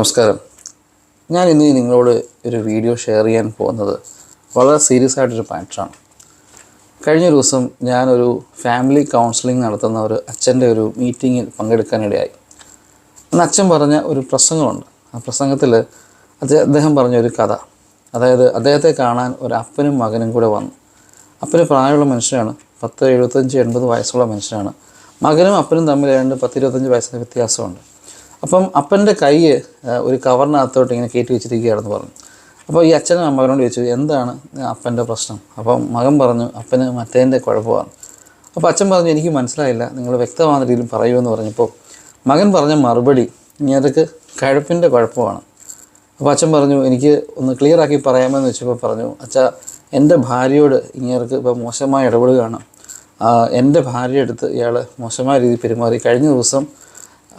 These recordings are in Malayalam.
നമസ്കാരം. ഞാൻ ഇന്ന് നിങ്ങളോട് ഒരു വീഡിയോ ഷെയർ ചെയ്യാൻ പോകുന്നത് വളരെ സീരിയസ് ആയിട്ടൊരു മാറ്ററാണ്. കഴിഞ്ഞ ദിവസം ഞാനൊരു ഫാമിലി കൗൺസിലിംഗ് നടത്തുന്ന ഒരു അച്ഛൻ്റെ ഒരു മീറ്റിങ്ങിൽ പങ്കെടുക്കാനിടയായി. അന്ന് അച്ഛൻ പറഞ്ഞ ഒരു പ്രസംഗമുണ്ട്. ആ പ്രസംഗത്തിൽ അദ്ദേഹം പറഞ്ഞൊരു കഥ, അതായത് അദ്ദേഹത്തെ കാണാൻ ഒരു അപ്പനും മകനും കൂടെ വന്നു. അപ്പന് പ്രായമുള്ള മനുഷ്യനാണ്, 75-80 വയസ്സുള്ള മനുഷ്യനാണ്. മകനും അപ്പനും തമ്മിൽ ഏതാണ്ട് 10-25 വയസ്സിന് വ്യത്യാസമുണ്ട്. അപ്പം അപ്പൻ്റെ കൈ ഒരു കവറിനകത്തോട്ട് ഇങ്ങനെ കയറ്റി വെച്ചിരിക്കുകയാണെന്ന് പറഞ്ഞു. അപ്പോൾ ഈ അച്ഛനും മകനോട് ചോദിച്ചു, എന്താണ് അപ്പൻ്റെ പ്രശ്നം? അപ്പം മകൻ പറഞ്ഞു, അപ്പന് മറ്റേതിൻ്റെ കുഴപ്പമാണ്. അപ്പോൾ അച്ഛൻ പറഞ്ഞു, എനിക്ക് മനസ്സിലായില്ല, നിങ്ങൾ വ്യക്തമായ രീതിയിൽ പറയുമെന്ന് പറഞ്ഞപ്പോൾ മകൻ പറഞ്ഞ മറുപടി, ഇങ്ങനക്ക് കഴുപ്പിൻ്റെ കുഴപ്പമാണ്. അപ്പോൾ അച്ഛൻ പറഞ്ഞു, എനിക്ക് ഒന്ന് ക്ലിയർ ആക്കി പറയാമെന്ന് വെച്ചപ്പോൾ പറഞ്ഞു, അച്ഛാ, എൻ്റെ ഭാര്യയോട് ഇങ്ങനക്ക് ഇപ്പോൾ മോശമായ ഇടപെടുകയാണ്. എൻ്റെ ഭാര്യയുടെ അടുത്ത് ഇയാൾ മോശമായ രീതിയിൽ പെരുമാറി. കഴിഞ്ഞ ദിവസം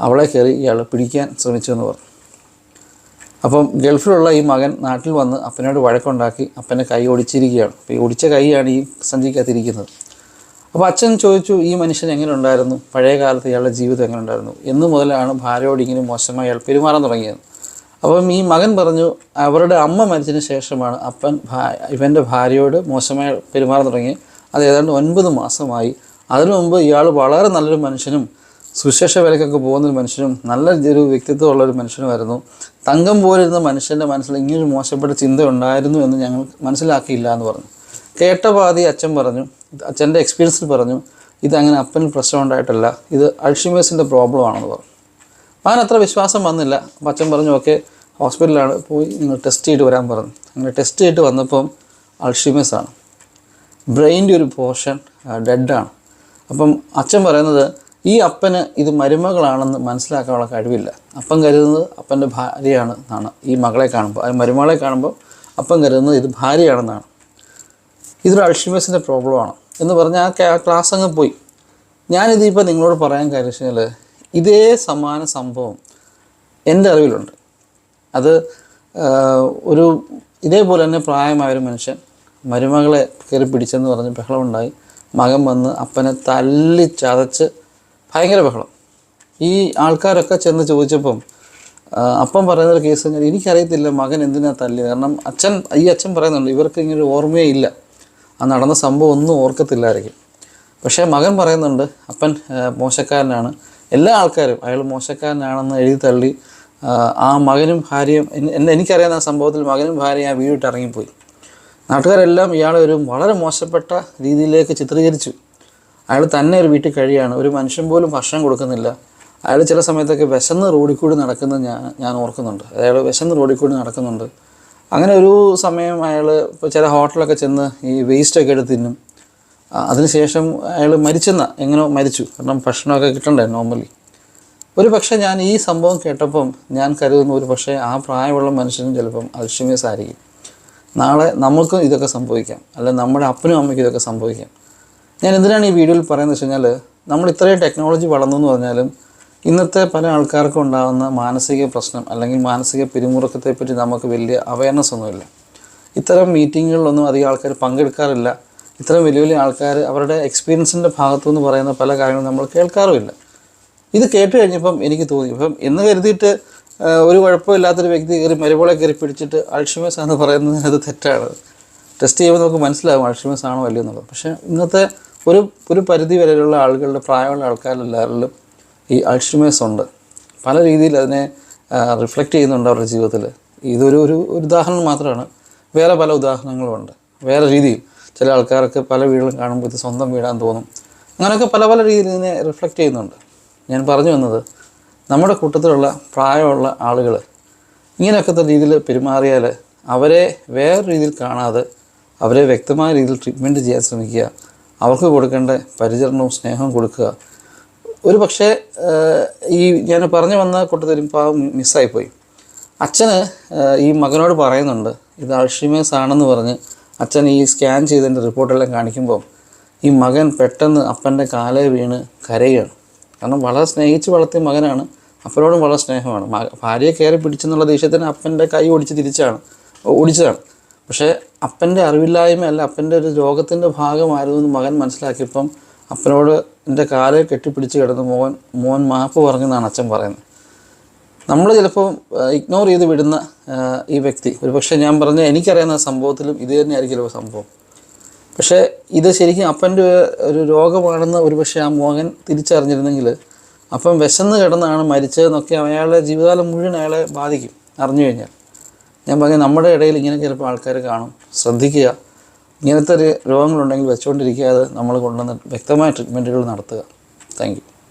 അവളെ കയറി ഇയാൾ പിടിക്കാൻ ശ്രമിച്ചു എന്ന് പറഞ്ഞു. അപ്പം ഗൾഫിലുള്ള ഈ മകൻ നാട്ടിൽ വന്ന് അപ്പനോട് വഴക്കുണ്ടാക്കി അപ്പനെ കൈ ഒടിച്ചിരിക്കുകയാണ്. അപ്പോൾ ഈ ഒടിച്ച കൈയാണ് ഈ സഞ്ചിക്കകത്തിരിക്കുന്നത്. അപ്പോൾ അച്ഛൻ ചോദിച്ചു, ഈ മനുഷ്യൻ എങ്ങനെ ഉണ്ടായിരുന്നു, പഴയ കാലത്ത് ഇയാളുടെ ജീവിതം എങ്ങനെ ഉണ്ടായിരുന്നു, എന്ന് മുതലാണ് ഭാര്യയോട് ഇങ്ങനെ മോശമായി ഇയാൾ പെരുമാറാൻ തുടങ്ങിയത്. അപ്പം ഈ മകൻ പറഞ്ഞു, അവരുടെ അമ്മ മരിച്ചതിന് ശേഷമാണ് ഇവൻ്റെ ഭാര്യയോട് മോശമായി പെരുമാറാൻ തുടങ്ങി. അത് ഏതാണ്ട് 9 മാസമായി. അതിനു മുമ്പ് ഇയാൾ വളരെ നല്ലൊരു മനുഷ്യനും സുശേഷ വിലക്കൊക്കെ പോകുന്നൊരു മനുഷ്യനും നല്ല ഒരു വ്യക്തിത്വമുള്ളൊരു മനുഷ്യനുമായിരുന്നു. തങ്കം പോലിരുന്ന മനുഷ്യൻ്റെ മനസ്സിൽ ഇങ്ങനൊരു മോശപ്പെട്ട ചിന്ത ഉണ്ടായിരുന്നു എന്ന് ഞങ്ങൾ മനസ്സിലാക്കിയില്ല എന്ന് പറഞ്ഞു. കേട്ട പാതി അച്ഛൻ പറഞ്ഞു, അച്ഛൻ്റെ എക്സ്പീരിയൻസിൽ പറഞ്ഞു, ഇതങ്ങനെ അപ്പന് പ്രശ്നം ഉണ്ടായിട്ടല്ല, ഇത് അൾഷിമേഴ്സിൻ്റെ പ്രോബ്ലം ആണെന്ന് പറഞ്ഞു. അവൻ അത്ര വിശ്വാസം വന്നില്ല. അപ്പം അച്ഛൻ പറഞ്ഞു, ഓക്കെ, ഹോസ്പിറ്റലിലാണ്, പോയി നിങ്ങൾ ടെസ്റ്റ് ചെയ്തിട്ട് വരാൻ പറഞ്ഞു. അങ്ങനെ ടെസ്റ്റ് ചെയ്തിട്ട് വന്നപ്പം അൾഷിമേഴ്സാണ്. ബ്രെയിൻ്റെ ഒരു പോർഷൻ ഡെഡാണ്. അപ്പം അച്ഛൻ പറയുന്നത്, ഈ അപ്പന് ഇത് മരുമകളാണെന്ന് മനസ്സിലാക്കാനുള്ള കഴിവില്ല. അപ്പൻ കരുതുന്നത് അപ്പൻ്റെ ഭാര്യയാണ് എന്നാണ്. ഈ മകളെ കാണുമ്പോൾ, മരുമകളെ കാണുമ്പോൾ അപ്പൻ കരുതുന്നത് ഇത് ഭാര്യയാണെന്നാണ്. ഇതൊരു അൾഷിമേഴ്സിൻ്റെ പ്രോബ്ലമാണ് എന്ന് പറഞ്ഞാൽ ആ ക്ലാസ് അങ്ങ് പോയി. ഞാനിതിപ്പോൾ നിങ്ങളോട് പറയാൻ കാര്യം വെച്ച് കഴിഞ്ഞാൽ, ഇതേ സമാന സംഭവം എൻ്റെ അറിവിലുണ്ട്. അത് ഇതേപോലെ തന്നെ പ്രായമായൊരു മനുഷ്യൻ മരുമകളെ കയറി പിടിച്ചെന്ന് പറഞ്ഞ് ബഹളമുണ്ടായി. മകൻ വന്ന് അപ്പനെ തല്ലി ചതച്ച് ഭയങ്കര ബഹളം. ഈ ആൾക്കാരൊക്കെ ചെന്ന് ചോദിച്ചപ്പം അപ്പം പറയുന്നൊരു കേസ് കഴിഞ്ഞാൽ, എനിക്കറിയത്തില്ല മകൻ എന്തിനാ തല്ലി. കാരണം ഈ അച്ഛൻ പറയുന്നുണ്ട്, ഇവർക്ക് ഇങ്ങനൊരു ഓർമ്മയേ ഇല്ല, ആ നടന്ന സംഭവം ഒന്നും ഓർക്കത്തില്ലായിരിക്കും. പക്ഷേ മകൻ പറയുന്നുണ്ട്, അപ്പൻ മോശക്കാരനാണ്, എല്ലാ ആൾക്കാരും അയാൾ മോശക്കാരനാണെന്ന് എഴുതി തള്ളി. ആ മകനും ഭാര്യയും, എനിക്കറിയാവുന്ന ആ സംഭവത്തിൽ മകനും ഭാര്യയും ആ വീടിട്ട് ഇറങ്ങിപ്പോയി. നാട്ടുകാരെല്ലാം ഇയാളെ ഒരു വളരെ മോശപ്പെട്ട രീതിയിലേക്ക് ചിത്രീകരിച്ചു. അയാൾ തന്നെ ഒരു വീട്ടിൽ കഴിയാണ്, ഒരു മനുഷ്യൻ പോലും ഭക്ഷണം കൊടുക്കുന്നില്ല. അയാൾ ചില സമയത്തൊക്കെ വിശന്ന് റോഡിൽ കൂടി നടക്കുന്നത് ഞാൻ ഓർക്കുന്നുണ്ട്. അയാൾ വിശന്ന് റോഡിൽ കൂടി നടക്കുന്നുണ്ട്. അങ്ങനെ ഒരു സമയം അയാൾ ഇപ്പോൾ ചില ഹോട്ടലൊക്കെ ചെന്ന് ഈ വേസ്റ്റൊക്കെ എടുത്ത് തിന്നും. അതിനുശേഷം അയാൾ എങ്ങനെയോ മരിച്ചു. കാരണം ഭക്ഷണമൊക്കെ കിട്ടണ്ടേ നോർമലി. ഒരു പക്ഷേ ഞാൻ ഈ സംഭവം കേട്ടപ്പം ഞാൻ കരുതുന്നു, ഒരു പക്ഷേ ആ പ്രായമുള്ള മനുഷ്യനും ചിലപ്പം അൾഷിമേഴ്സ് ആയിരിക്കും. നാളെ നമുക്കും ഇതൊക്കെ സംഭവിക്കാം, അല്ലെങ്കിൽ നമ്മുടെ അപ്പനും അമ്മയ്ക്കും ഇതൊക്കെ സംഭവിക്കാം. ഞാൻ എന്തിനാണ് ഈ വീഡിയോയിൽ പറയുന്നത് വെച്ച് കഴിഞ്ഞാൽ, നമ്മൾ ഇത്രയും ടെക്നോളജി വളർന്നു എന്ന് പറഞ്ഞാലും ഇന്നത്തെ പല ആൾക്കാർക്കും ഉണ്ടാകുന്ന മാനസിക പ്രശ്നം അല്ലെങ്കിൽ മാനസിക പിരിമുറുക്കത്തെപ്പറ്റി നമുക്ക് വലിയ അവയർനെസ് ഒന്നുമില്ല. ഇത്തരം മീറ്റിങ്ങുകളിലൊന്നും അധികം ആൾക്കാർ പങ്കെടുക്കാറില്ല. ഇത്തരം വലിയ വലിയ ആൾക്കാർ അവരുടെ എക്സ്പീരിയൻസിൻ്റെ ഭാഗത്തുനിന്ന് പറയുന്ന പല കാര്യങ്ങളും നമ്മൾ കേൾക്കാറുമില്ല. ഇത് കേട്ട് കഴിഞ്ഞപ്പം എനിക്ക് തോന്നി, ഇപ്പം എന്ന് കരുതിയിട്ട് ഒരു കുഴപ്പമില്ലാത്തൊരു വ്യക്തി മരുമകളെ കയറി പിടിച്ചിട്ട് അൾഷിമേഴ്സ് എന്ന് പറയുന്നത് അത് തെറ്റാണ്. ടെസ്റ്റ് ചെയ്യുമ്പോൾ നമുക്ക് മനസ്സിലാകും അൾഷിമേഴ്സ് ആണോ അല്ലയോ എന്നുള്ളത്. പക്ഷേ ഇന്നത്തെ ഒരു പരിധി വരെയുള്ള ആളുകളുടെ, പ്രായമുള്ള ആൾക്കാരെല്ലാവരിലും ഈ അൾഷിമേഴ്സ് ഉണ്ട്. പല രീതിയിൽ അതിനെ റിഫ്ലക്റ്റ് ചെയ്യുന്നുണ്ട് അവരുടെ ജീവിതത്തിൽ. ഇതൊരു ഉദാഹരണം മാത്രമാണ്, വേറെ പല ഉദാഹരണങ്ങളുമുണ്ട്. വേറെ രീതിയിൽ ചില ആൾക്കാർക്ക് പല വീടുകളും കാണുമ്പോൾ ഇത് സ്വന്തം വീടാൻ തോന്നും. അങ്ങനെയൊക്കെ പല രീതിയിൽ ഇതിനെ റിഫ്ലക്റ്റ് ചെയ്യുന്നുണ്ട്. ഞാൻ പറഞ്ഞു വന്നത്, നമ്മുടെ കൂട്ടത്തിലുള്ള പ്രായമുള്ള ആളുകൾ ഇങ്ങനെയൊക്കെ രീതിയിൽ പെരുമാറിയാൽ അവരെ വേറെ രീതിയിൽ കാണാതെ അവരെ വ്യക്തമായ രീതിയിൽ ട്രീറ്റ്മെൻറ്റ് ചെയ്യാൻ ശ്രമിക്കുക. അവർക്ക് കൊടുക്കേണ്ട പരിചരണവും സ്നേഹവും കൊടുക്കുക. ഒരു പക്ഷേ ഈ ഞാൻ പറഞ്ഞു വന്ന കൂട്ടത്തിൽ പാവം മിസ്സായിപ്പോയി. അച്ഛന് ഈ മകനോട് പറയുന്നുണ്ട്, ഇത് അൾഷിമേഴ്സ് ആണെന്ന് പറഞ്ഞ് അച്ഛൻ ഈ സ്കാൻ ചെയ്തതിൻ്റെ റിപ്പോർട്ടെല്ലാം കാണിക്കുമ്പോൾ ഈ മകൻ പെട്ടെന്ന് അപ്പൻ്റെ കാലേ വീണ് കരയുകയാണ്. കാരണം വളരെ സ്നേഹിച്ച് വളർത്തിയ മകനാണ്, അപ്പനോടും വളരെ സ്നേഹമാണ്. ഭാര്യയെ കയറി പിടിച്ചെന്നുള്ള ദേഷ്യത്തിന് അപ്പൻ്റെ കൈ ഓടിച്ചതാണ്. പക്ഷേ അപ്പൻ്റെ അറിവില്ലായ്മയല്ല, അപ്പൻ്റെ ഒരു രോഗത്തിൻ്റെ ഭാഗമായിരുന്നു എന്ന് മകൻ മനസ്സിലാക്കിയപ്പം അപ്പനോട് എൻ്റെ കാലെ കെട്ടിപ്പിടിച്ച് കിടന്ന് മോൻ മാപ്പ് പറഞ്ഞെന്നാണ് അച്ഛൻ പറയുന്നത്. നമ്മൾ ചിലപ്പോൾ ഇഗ്നോർ ചെയ്ത് വിടുന്ന ഈ വ്യക്തി ഒരുപക്ഷെ ഞാൻ പറഞ്ഞ എനിക്കറിയാവുന്ന സംഭവത്തിലും ഇത് തന്നെയായിരിക്കും ചിലപ്പോൾ സംഭവം. പക്ഷേ ഇത് ശരിക്കും അപ്പൻ്റെ ഒരു രോഗമാണെന്ന് ഒരുപക്ഷെ ആ മകൻ തിരിച്ചറിഞ്ഞിരുന്നെങ്കിൽ അപ്പം വിശന്ന് കിടന്നാണ് മരിച്ചതെന്നൊക്കെ അയാളുടെ ജീവിതകാലം മുഴുവൻ അയാളെ ബാധിക്കും അറിഞ്ഞു കഴിഞ്ഞാൽ. ഞാൻ പറഞ്ഞ നമ്മുടെ ഇടയിൽ ഇങ്ങനെ ചിലപ്പോൾ ആൾക്കാർ കാണും. ശ്രദ്ധിക്കുക. ഇങ്ങനത്തെ ഒരു രോഗങ്ങളുണ്ടെങ്കിൽ വെച്ചുകൊണ്ടിരിക്കാതെ നമ്മൾ കൊണ്ടുവന്ന് വ്യക്തമായ ട്രീറ്റ്മെൻറ്റുകൾ നടത്തുക. Thank you.